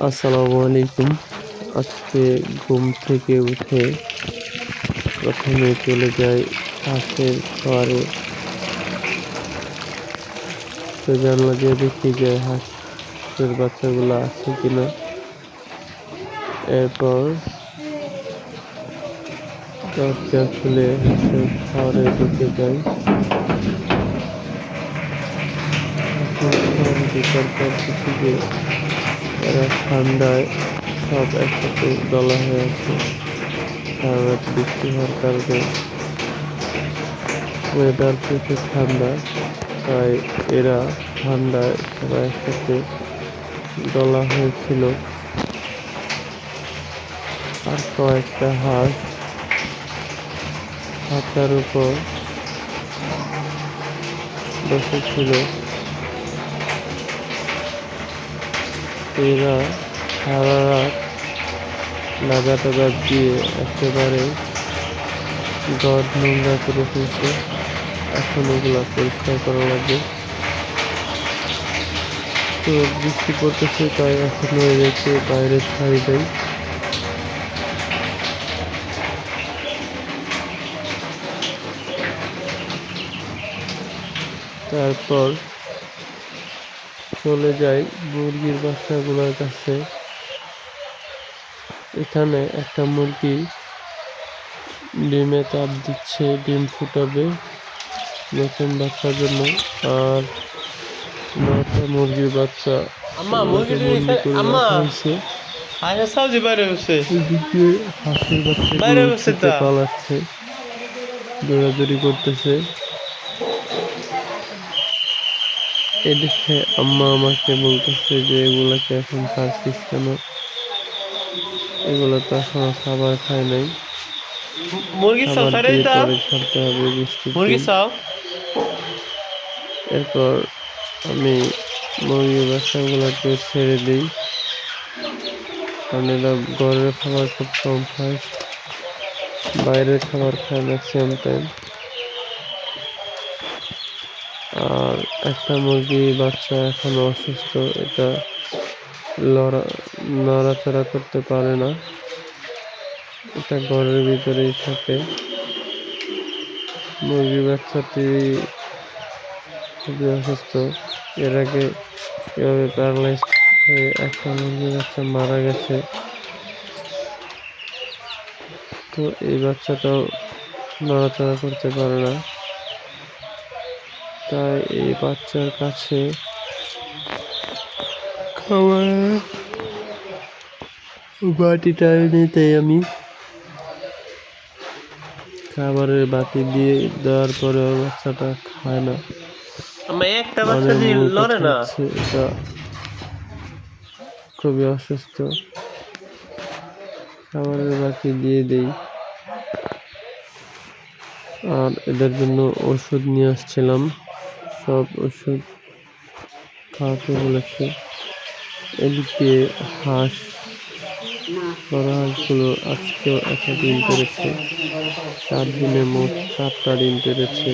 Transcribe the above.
আসসালামু আলাইকুম। আজকে ঘুম থেকে উঠে প্রথমে চলে যাই হাঁসের খামারে। তো জানলা দিয়ে দেখি যে হাঁসের বাচ্চাগুলো আছে কিনা। এরপর দরজা খুলে হাঁসের খামারে ঢুকে যাই। হাঁসের খামারে ঢোকার পর দেখি যে এরা ঠান্ডায় সব একসাথে দলা হয়ে আছে। সারা রাত বৃষ্টি হওয়ার কারণে ওয়েদার প্রচুর ঠান্ডা, তাই এরা ঠান্ডায় সবাই একসাথে দলা হয়েছিল। আর কয়েকটা হাঁস খাঁচার উপর বসেছিল। এরা সারা রাত লাগাতার দিয়ে একেবারে ঘর নোংরা করে ফেলছে। এখন এগুলা পরিষ্কার করা লাগবে। তো বৃষ্টি পড়তেছে, তাই এখন এদেরকে বাইরে ছাড়ি দেয়। তারপর চলে যাই মুরগির বাচ্চাগুলোর কাছে। এখানে একটা মুরগি ডিমে তাপ দিচ্ছে, ডিম ফুটাবে নতুন বাচ্চার জন্য। আর 9টা মুরগির বাচ্চা বন্দি করে রাখা হয়েছে। এদিকে হাঁসের বাচ্চাগুলো ছুটে পালাচ্ছে, দৌড়াদৌড়ি করতেছে। এদিকে আম্মা আমাকে বলতেছে যে এগুলাকে এখন ছাড়ছিস কেন, এগুলো তো এখনো খাবার খায় নাই, খাবার দিয়ে পরে ছাড়তে হবে বৃষ্টির দিন। এরপর আমি মুরগির বাচ্চাগুলোকে ছেড়ে দিই, কারণ এরা ঘরের খাবার খুব কম খায়, বাইরের খাবার খায় ম্যাক্সিমাম টাইম। আর একটা মুরগি বাচ্চা এখনো অসুস্থ, এটা নড়াচড়া করতে পারে না, এটা ঘরের ভিতরেই থাকে। মুরগির বাচ্চাটি খুবই অসুস্থ। এর আগে এভাবে প্যারালাইজ হয়ে একটা মুরগির বাচ্চা মারা গেছে। তো এই বাচ্চাটাও নড়াচড়া করতে পারে না, তাই এই বাচ্চার কাছে খাবারের বাটিটা নিতে আমি খাবারের বাটি দিয়ে দেওয়ার পরে বাচ্চাটা খায় না, এটা খুবই অসুস্থ। খাবারের বাটি দিয়ে দেই। আর এদের জন্য ওষুধ নিয়ে আসছিলাম, সব ওষুধ খাওয়াতে বলেছে। এদিকে বড় হাঁসগুলো আজকেও একটা ডিম পেড়েছে। 4 দিনে মোট 4টা ডিম পেড়েছে।